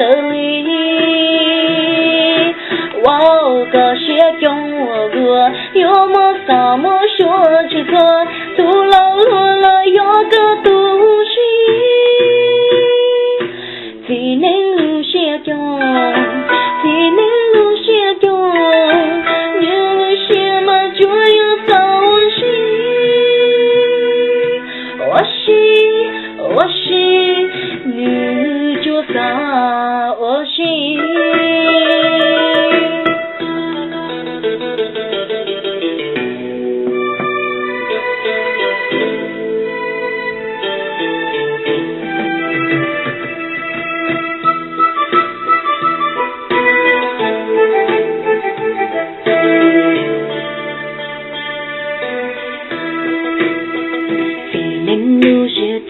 可以。我个些用我个，有么啥么说起错，都老落了有个东西，只能有些用，只能有些用，有些么就有伤心。我是你就啥我心。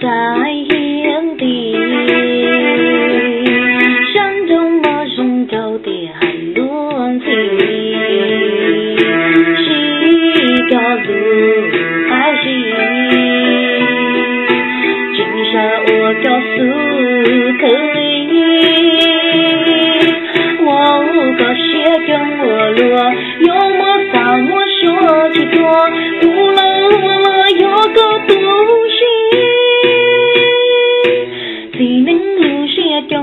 在原地，山中马上高地很乱起，是条路好行，今夏我告诉可以，我个些跟我落，有么啥我说起多，不了有个东西。只能有些用，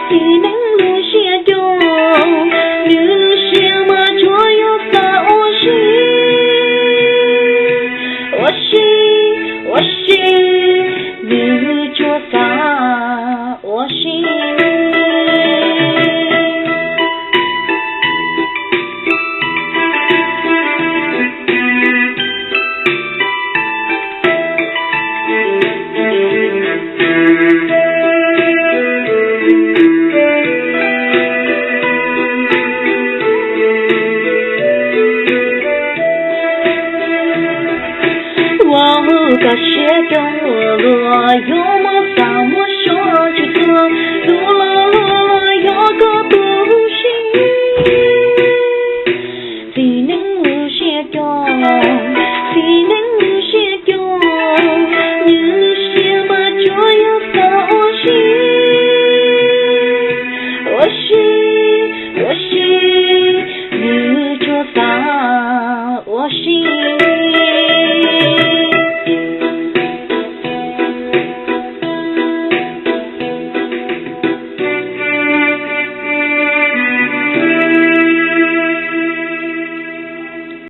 只能有些用，有些么就有啥我心，我心，你就啥我心。我个些跟我落有